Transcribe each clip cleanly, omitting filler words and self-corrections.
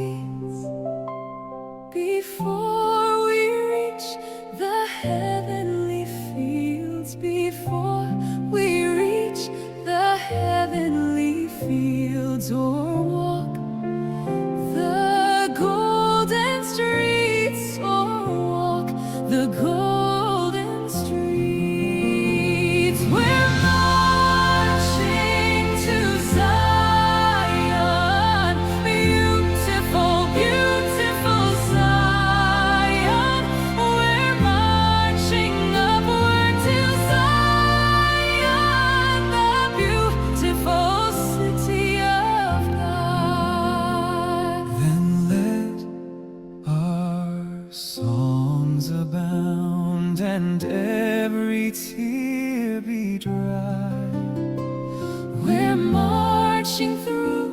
streets before we reach the heavenly fields, before we reach the heavenly fields, or walk the golden streets, or walk the golden streets. We're marching to Zion, beautiful, beautiful Zion. We're marching upward to Zion, the beautiful city of God. Then let our songs abound and every tear be dry. We're marching through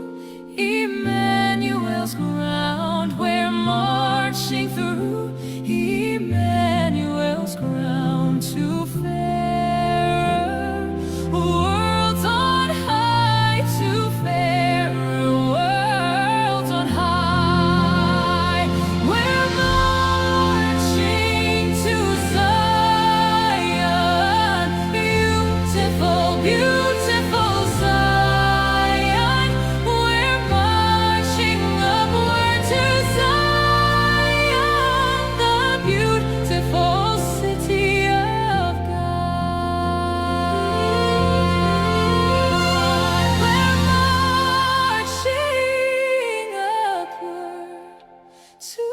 Emmanuel's ground. We're marching through Emmanuel's ground to fairer worlds on high, to fairer worlds on high. We're marching to Zion, beautiful, beautiful Zion. We're marching upward to Zion, the beautiful city of God. We're marching upward to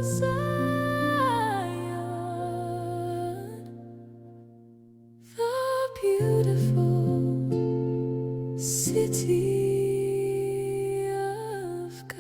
Zion, the beautiful city of God.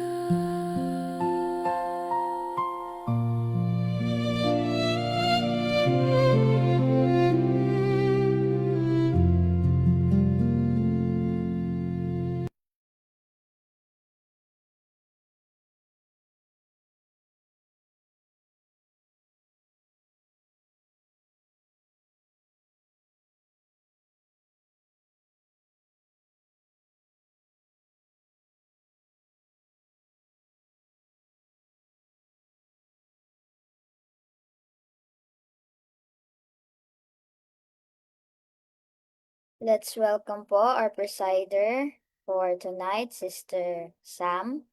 Let's welcome po our presider for tonight, Sister Sam.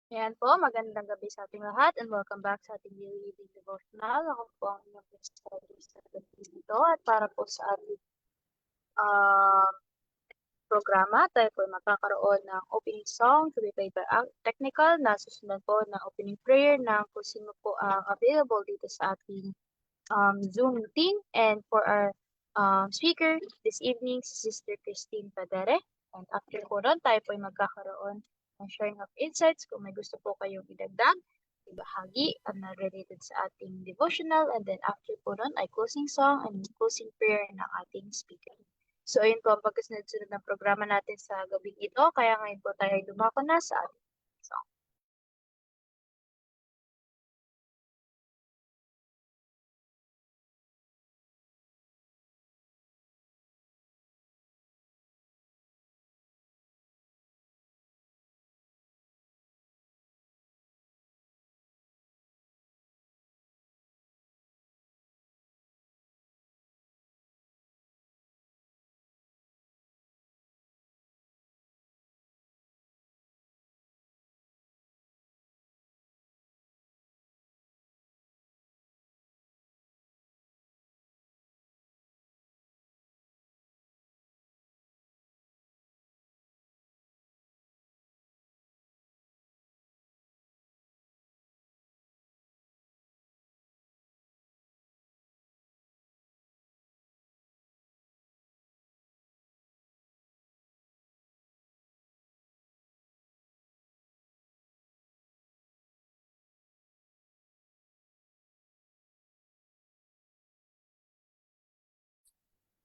Ayan po, magandang gabi sa ating lahat and welcome back sa ating daily reading devotional. Ako po ang inyong presider sa gabi dito at para po sa ating um, programa, tayo po ay magkakaroon ng opening song to be played by technical na susunod po ng opening prayer ng kung sino po ang available dito sa ating Zoom meeting. And for our speaker this evening, si Sister Christine Padere. And after po nun, tayo po ay magkakaroon ng sharing of insights kung may gusto po kayong idagdag, ibahagi na related sa ating devotional. And then after po nun ay closing song and closing prayer ng ating speaker. So ayun po ang pagkasunod-sunod ng programa natin sa gabing ito. Kaya ngayon po tayo ay dumako na sa ating song.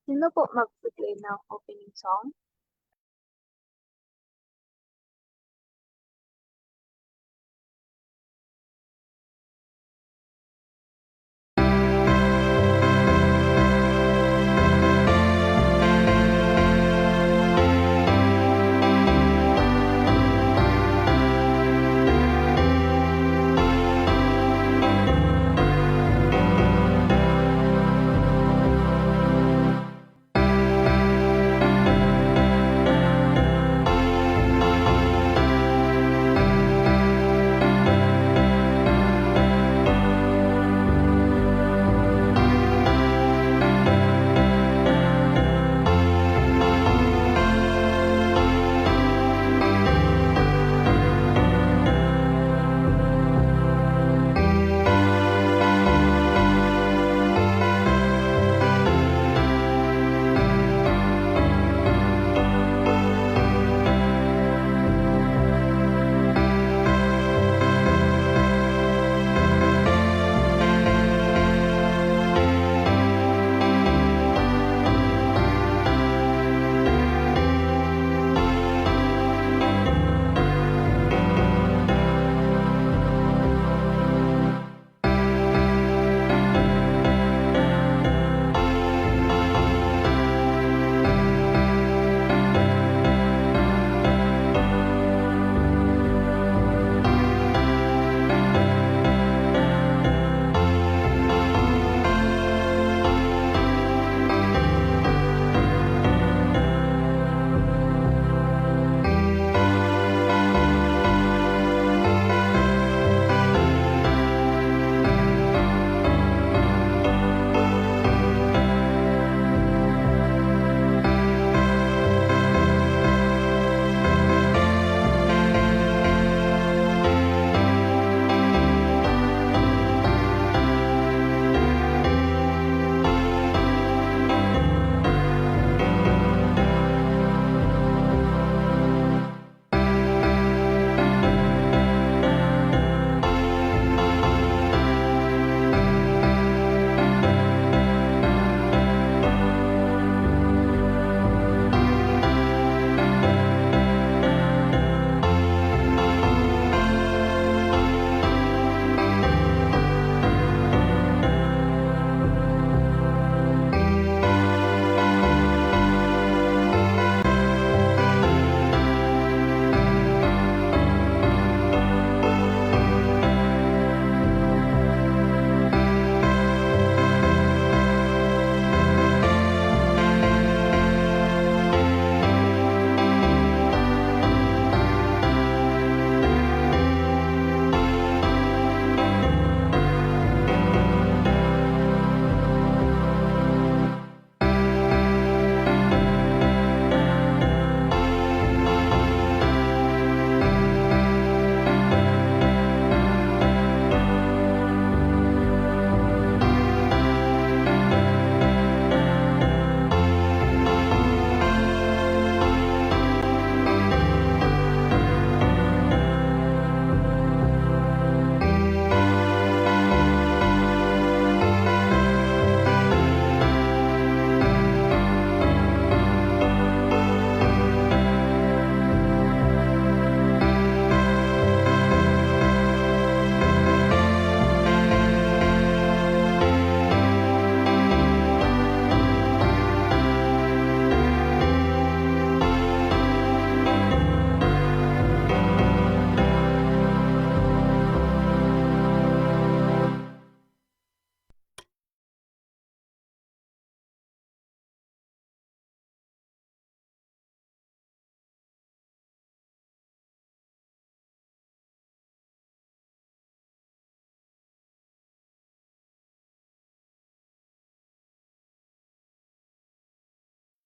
Sino po mag-play ng opening song?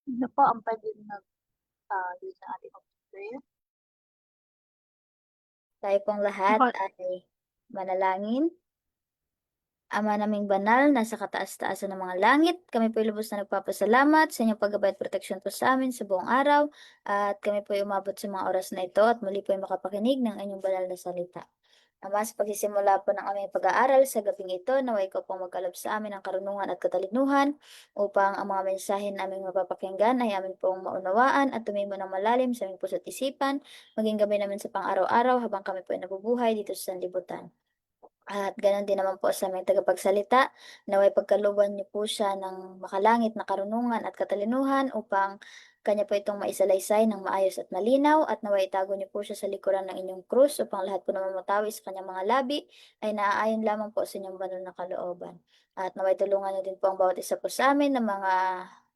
Ano po ang pwede use ng ating computer? Tayo pong lahat Ako- ay manalangin. Ama naming banal, nasa kataas-taasan ng mga langit, kami po lubos na nagpapasalamat sa inyong paggabay at proteksyon po sa amin sa buong araw, at kami po umabot sa mga oras na ito at muli po ay makapakinig ng inyong banal na salita. Ama, sa pagsisimula po ng aming pag-aaral sa gabing ito, naway ikaw pong magkaloob sa amin ng karunungan at katalinuhan upang ang mga mensahe na aming mapapakinggan ay amin pong maunawaan at tumimo ng malalim sa aming puso't isipan, maging gabay namin sa pang-araw-araw habang kami po ay nabubuhay dito sa sanlibutan. At ganoon din naman po sa aming tagapagsalita, naway pagkalooban niyo po siya ng makalangit na karunungan at katalinuhan upang kanya po itong maisalaysay ng maayos at malinaw, at naway itago niyo po siya sa likuran ng inyong krus upang lahat po na mamatawi sa kanyang mga labi ay naaayon lamang po sa inyong banal na kalooban. At naway tulungan niyo din po ang bawat isa po sa amin ng mga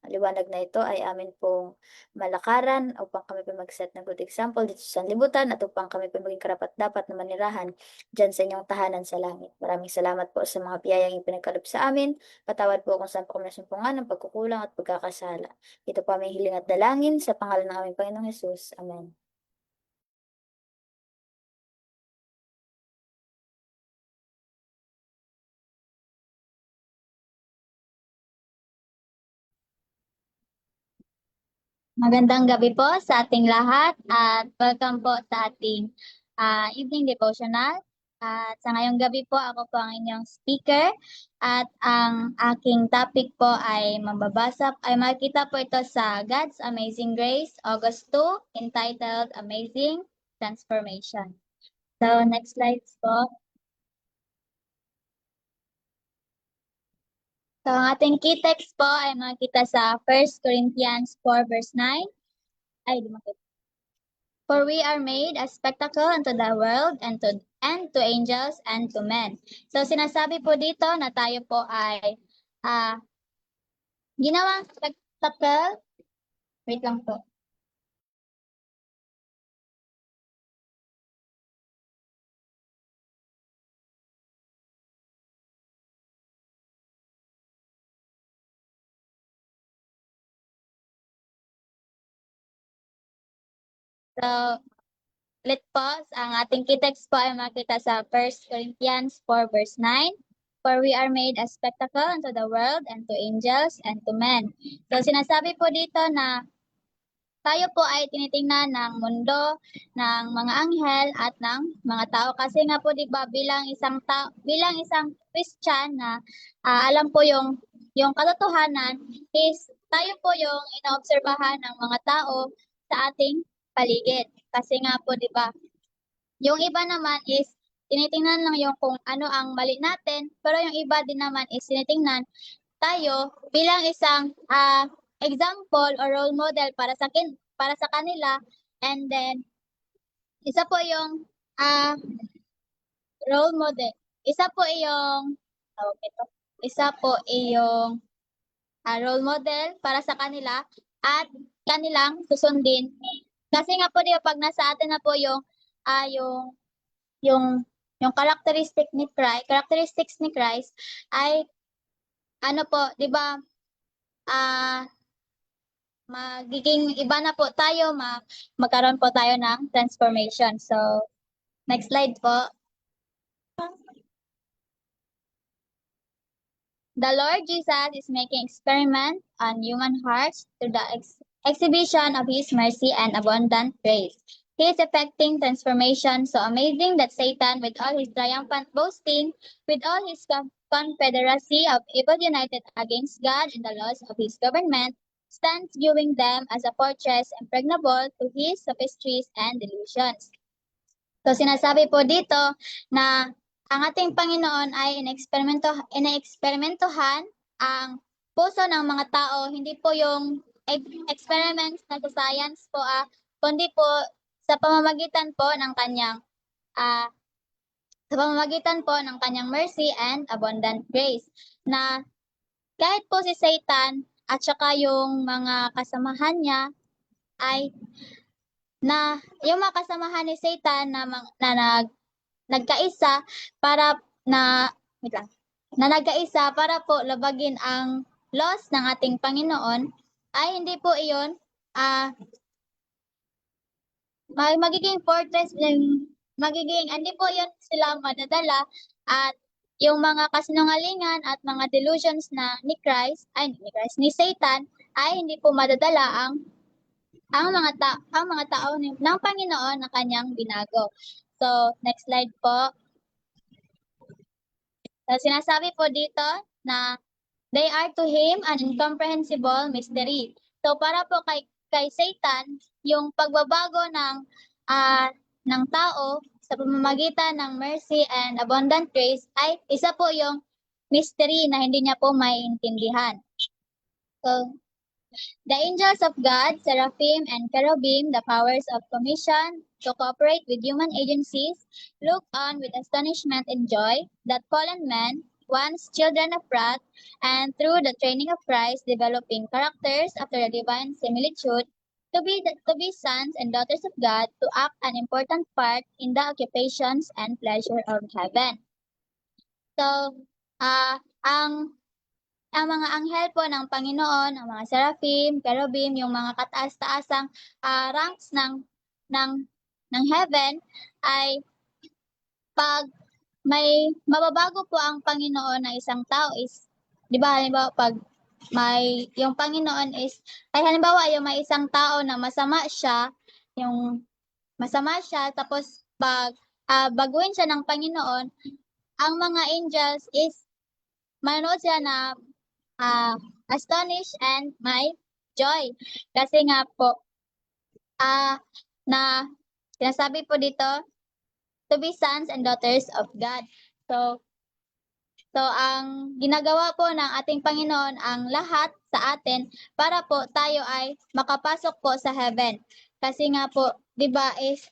liwanag na ito ay amin pong malakaran upang kami po mag-set ng good example dito sa sanlibutan at upang kami po maging karapat-dapat na manirahan diyan sa inyong tahanan sa langit. Maraming salamat po sa mga biyayang ipinagkaloob sa amin. Patawad po kung saan po kami nasumpungan ng pagkukulang at pagkakasala. Ito po aming hiling at dalangin sa pangalan ng aming Panginoong Hesus. Amen. Magandang gabi po sa ating lahat at welcome po sa ating evening devotional. At sa ngayong gabi po, ako po ang inyong speaker at ang aking topic po ay makita po ito sa God's Amazing Grace, August 2, entitled Amazing Transformation. So, next slides po. So, ang ating key text po ay makita sa 1 Corinthians 4 verse 9. Ay, di makita. For we are made a spectacle unto the world and to angels and to men. So sinasabi po dito na tayo po ay ginawang spectacle. Wait lang po. So, ulit po, ang ating key text po ay makita sa 1 Corinthians 4 verse 9. For we are made a spectacle unto the world and to angels and to men. So sinasabi po dito na tayo po ay tinitingnan ng mundo, ng mga anghel at ng mga tao, kasi nga po 'di ba bilang isang Christian na alam po yung katotohanan is tayo po yung inaobserbahan ng mga tao sa ating paligid. Kasi nga po 'di ba yung iba naman is tinitingnan lang yung kung ano ang mali natin, pero yung iba din naman is tinitingnan tayo bilang isang example or role model para sa kanila, and then isa po yung role model. Isa po yung tawag ito. Isa po yung role model para sa kanila at kanilang susundin. Kasi nga po 'di ba pag nasa atin na po yung yung yung characteristics ni Christ ay ano po, 'di ba? Magiging iba na po tayo, magkaroon po tayo ng transformation. So, next slide po. The Lord Jesus is making experiment on human hearts through the exhibition of His mercy and abundant grace. He is effecting transformation so amazing that Satan, with all his triumphant boasting, with all his confederacy of evil united against God and the laws of his government, stands viewing them as a fortress impregnable to his sophistries and delusions. So sinasabi po dito na ang ating Panginoon ay ina-eksperimentohan ang puso ng mga tao, hindi po yung experiments na sa science po, kundi po sa pamamagitan po ng kanyang mercy and abundant grace, na kahit po si Satan at saka yung mga kasamahan niya ay yung mga kasamahan ni Satan na nagkaisa para nagkaisa para po labagin ang laws ng ating Panginoon, ay hindi po iyon magiging fortress hindi po yun sila madadala at yung mga kasinungalingan at mga delusions ni Satan ay hindi po madadala ang mga tao ng Panginoon na kanyang binago. So, next slide po. So, sinasabi po dito na they are to him an incomprehensible mystery. So, para po kay Satan, yung pagbabago ng tao sa pamamagitan ng mercy and abundant grace ay isa po yung mystery na hindi niya po maiintindihan. So, the angels of God, seraphim and cherubim, the powers of commission to cooperate with human agencies, look on with astonishment and joy that fallen men, once children of wrath, and through the training of Christ, developing characters after the divine similitude, to be sons and daughters of God, to act an important part in the occupations and pleasure of heaven. So, ang mga anghel po ng Panginoon, ang mga seraphim, cherubim, yung mga kataas-taasang ranks ng ng heaven ay pag may mababago po ang Panginoon na isang tao is, di ba, halimbawa pag may yung Panginoon is halimbawa yung may isang tao na masama siya tapos pag baguhin siya ng Panginoon, ang mga angels is manonood sila na astonished and my joy. Kasi nga po, na sinasabi po dito, to be sons and daughters of God. So ang ginagawa po ng ating Panginoon ang lahat sa atin para po tayo ay makapasok po sa heaven. Kasi nga po, 'di ba is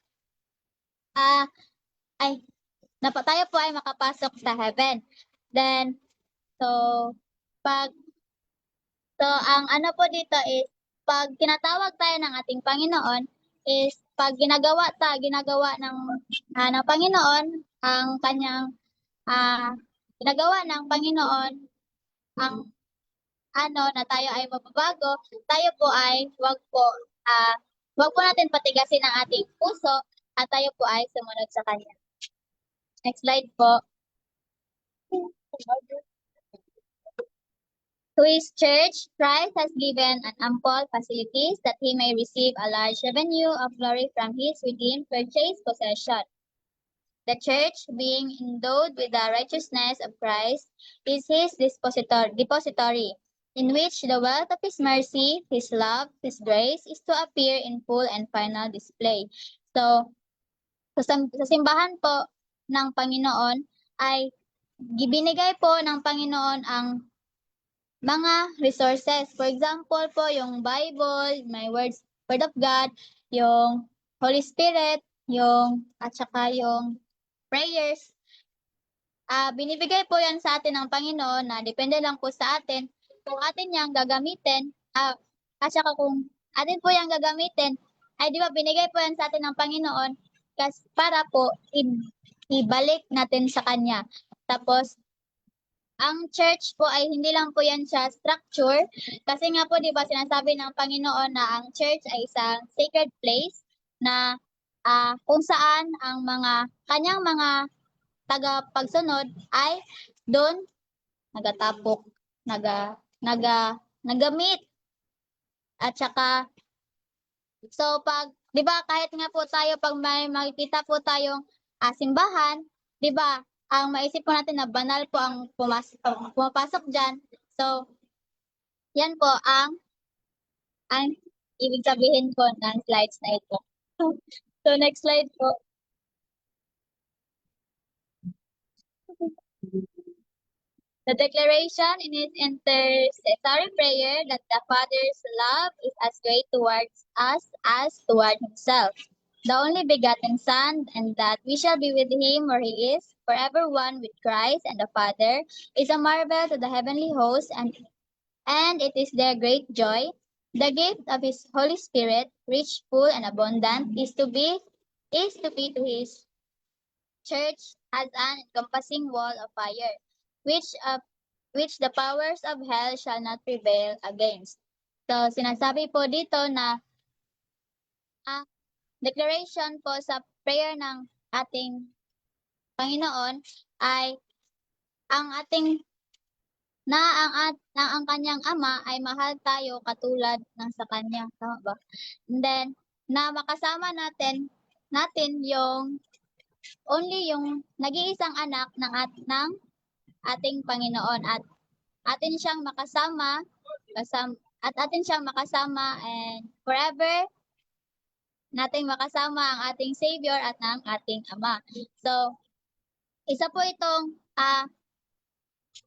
tayo po ay makapasok sa heaven. Then ang ano po dito is pag tinatawag tayo ng ating Panginoon is pag ginagawa ng Panginoon ang kanyang ginagawa ng Panginoon ang na tayo ay mababago, tayo po ay wag po natin patigasin ang ating puso at tayo po ay sumunod sa kanya. Next slide po. To his church, Christ has given an ample facilities that he may receive a large revenue of glory from his redeemed purchased possession. The church, being endowed with the righteousness of Christ, is his depository, in which the wealth of his mercy, his love, his grace is to appear in full and final display. So, sa simbahan po ng Panginoon ay binigay po ng Panginoon ang mga resources. For example po, yung Bible, my word of God, yung Holy Spirit, at saka yung prayers. Binibigay po yan sa atin ng Panginoon na depende lang po sa atin kung atin yang gagamitin, at saka kung atin po yang gagamitin, ay di ba binigay po yan sa atin ng Panginoon para po ibalik natin sa Kanya. Tapos, ang church po ay hindi lang po yan siya structure. Kasi nga po, di ba, sinasabi ng Panginoon na ang church ay isang sacred place na kung saan ang kanyang mga tagapagsunod ay doon nagatapok, nagamit. At saka, so pag, di ba, kahit nga po tayo, pag may makikita po tayong simbahan, di ba, ang maisip po natin na banal po ang pumapasok dyan. So, yan po ang ibig sabihin po ng slides na ito. So, next slide po. The declaration in his intercessory prayer that the Father's love is as great towards us as toward himself, the only begotten Son, and that we shall be with him where he is, forever one with Christ and the Father, is a marvel to the heavenly host, and it is their great joy. The gift of his Holy Spirit, rich, full, and abundant, is to be to his church as an encompassing wall of fire, which the powers of hell shall not prevail against. So, sinasabi po dito na declaration po sa prayer ng ating Panginoon ay ang ating ang kanyang ama ay mahal tayo katulad ng sa kanya. Tama ba? And then, na makasama natin yung yung nag-iisang anak ng ating Panginoon at atin siyang makasama and forever nating makasama ang ating Savior at ng ating Ama. So, isa po itong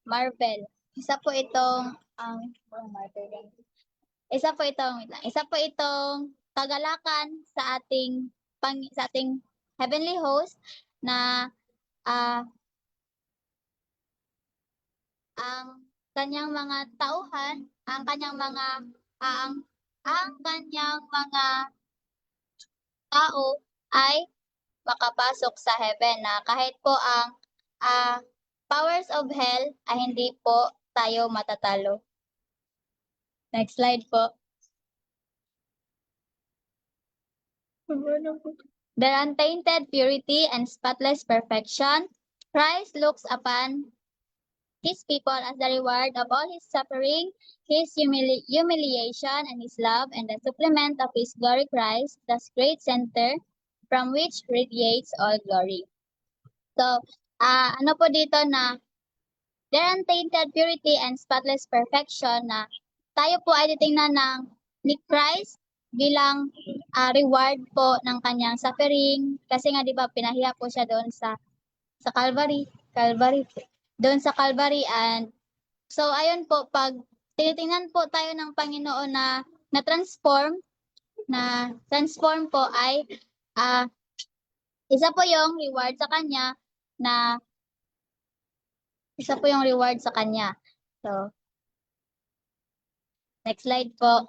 marvel. Isa po itong marvel. Isa po itong kagalakan sa ating heavenly host na ang kanyang mga tauhan, ang kanyang mga tao ay makapasok sa heaven na kahit po ang powers of hell ay hindi po tayo matatalo. Next slide po. Their untainted purity and spotless perfection, Christ looks upon his people as the reward of all his suffering, his humiliation, and his love, and the supplement of his glory Christ, the great center from which radiates all glory. So, ano po dito na their untainted purity and spotless perfection na tayo po ay titingnan ni Christ bilang reward po ng kanyang suffering kasi nga 'di ba pinahiya po siya doon sa Calvary doon sa Calvary. And so ayun po, pag tinitingnan po tayo ng Panginoon na transform po ay isa po yung reward sa kanya So, next slide po.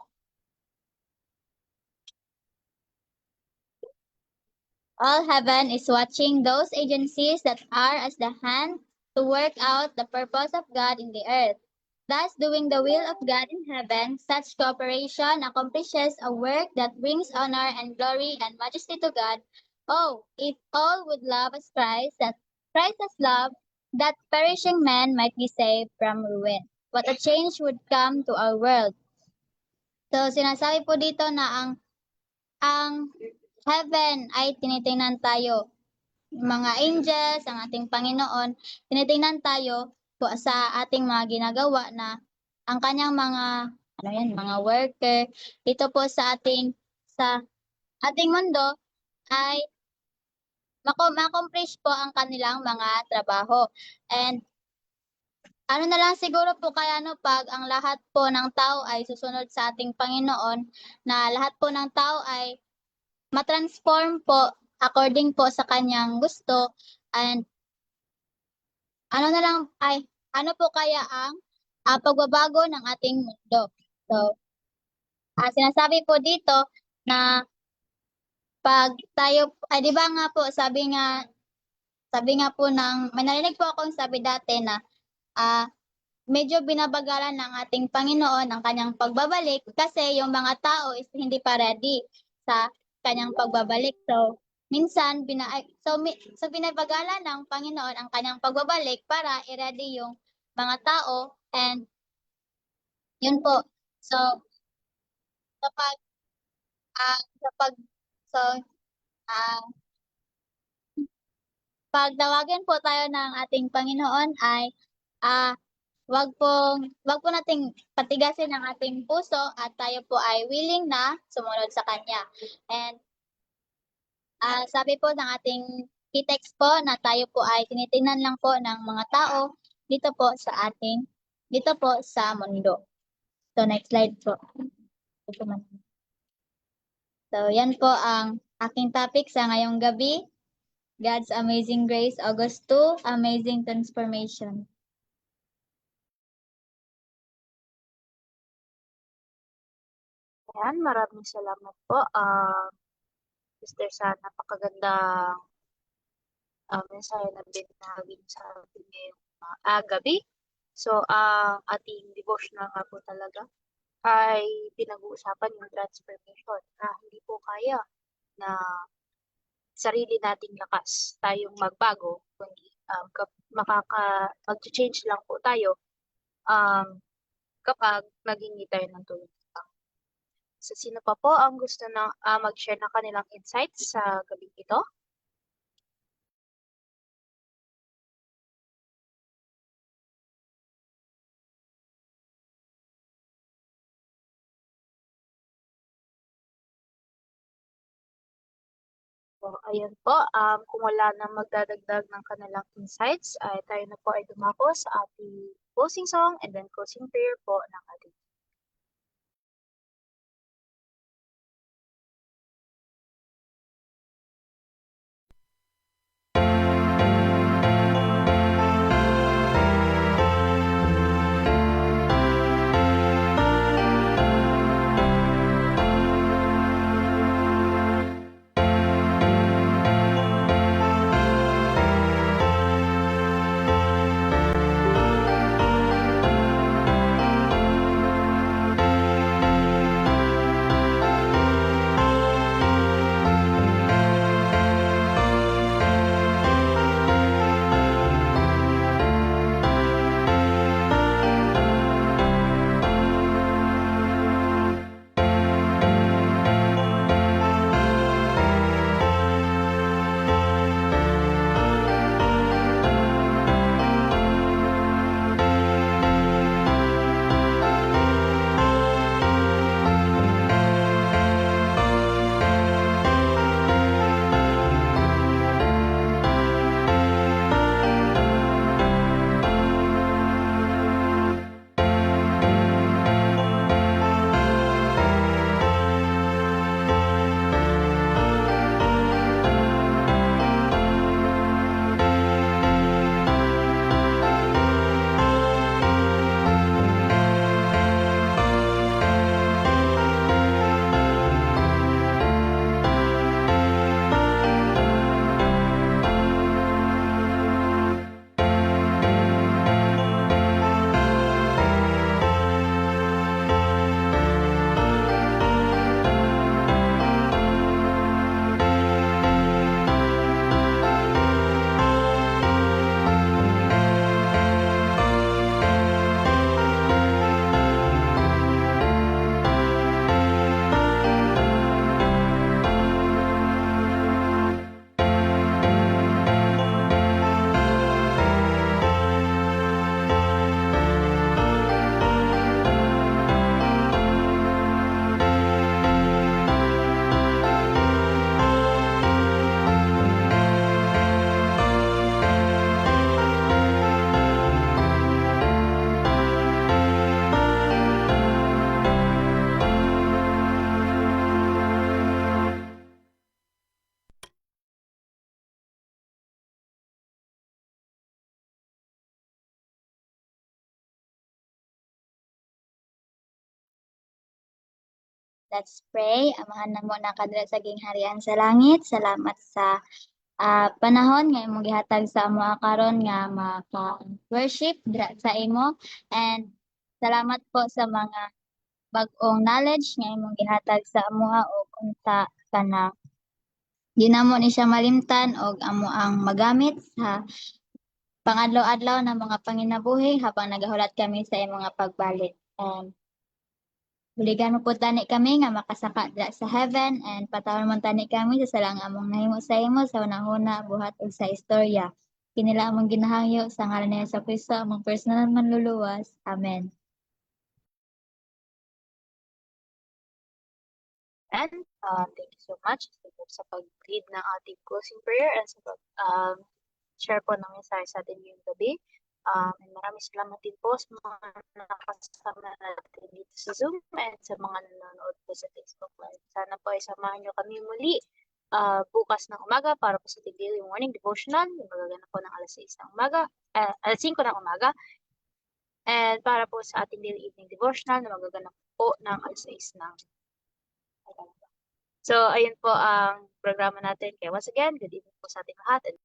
All heaven is watching those agencies that are as the hand to work out the purpose of God in the earth. Thus, doing the will of God in heaven, such cooperation accomplishes a work that brings honor and glory and majesty to God. Oh, if all would love as Christ has loved, that perishing man might be saved from ruin. What a change would come to our world. So, sinasabi po dito na ang heaven ay tinitingnan tayo. Yung mga angels, ang ating Panginoon, tinitingnan tayo po sa ating mga ginagawa na ang kanyang mga mga worker dito po sa ating mundo ay ma-accomplish po ang kanilang mga trabaho. And ano na lang siguro po kaya pag ang lahat po ng tao ay susunod sa ating Panginoon, na lahat po ng tao ay matransform po according po sa kanyang gusto, and ano po kaya ang pagbabago ng ating mundo. So, sinasabi po dito na pag tayo, di ba nga po, sabi nga po may narinig po akong sabi dati na medyo binabagalan ng ating Panginoon ang kanyang pagbabalik kasi yung mga tao is hindi pa ready sa kanyang pagbabalik. So, minsan binabagalan ng Panginoon ang kanyang pagbabalik para i-ready yung mga tao, and yun po. So, kapag pag tawagan po tayo ng ating Panginoon ay wag po nating patigasin ang ating puso at tayo po ay willing na sumunod sa kanya. And sabi po ng ating key text po na tayo po ay tinitingnan lang po ng mga tao dito po sa mundo. So, next slide po. So, yan po ang aking topic sa ngayong gabi. God's Amazing Grace, August 2, Amazing Transformation. Ayan, maraming salamat po, Sister Sa napakagandang mensahe na binahagi sa ating ngayong gabi. So, ang ating devotional nga po talaga ay pinag-uusapan yung transformation na hindi po kaya na sarili nating lakas tayong magbago, kundi mag-change lang po tayo um, kapag naghingi tayo ng tulong. So, sino pa po ang gusto na mag-share ng kanilang insights sa gabi ito? So, ayun po, kung wala nang magdadagdag ng kanilang insights, ay tayo na po ay dumako sa ating closing song and then closing prayer po ng ating. Let's pray. Amahan na mo na kadra sa gingharian sa langit. Salamat sa panahon nga imong gihatag sa amo karon nga maka-worship dira sa imo, and salamat po sa mga bag-ong knowledge nga imong gihatag sa amoha og unta kana di namo ni siya malimtan og amo ang magamit sa pangadlaw-adlaw na mga panginabuhi habang nagahulat kami sa imong nga pagbalik. And buligan mo po tani kami nga makasaka dira sa heaven, and patawon mo tani kami sa salang among nahimo sa imo sa unahuna buhat ug sa istorya. Kinila among ginahangyo sa ngalan ni Hesus Kristo among personal manluluwas. Amen. And thank you so much sa pag-lead ng ating closing prayer and sa pag-share po ng mensahe sa atin ngayong gabi. And maraming salamat din po sa mga nakasama natin dito sa Zoom and sa mga nanonood po sa Facebook Live. Sana po ay samahan nyo kami muli bukas ng umaga para po sa ating daily morning devotional. Yung magaganap po ng alas 6 ng umaga, alas 5 ng umaga. And para po sa ating daily evening devotional na magaganap po ng alas 6 ng umaga. So, ayun po ang programa natin. Kaya once again, good evening po sa ating lahat. And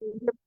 Thank you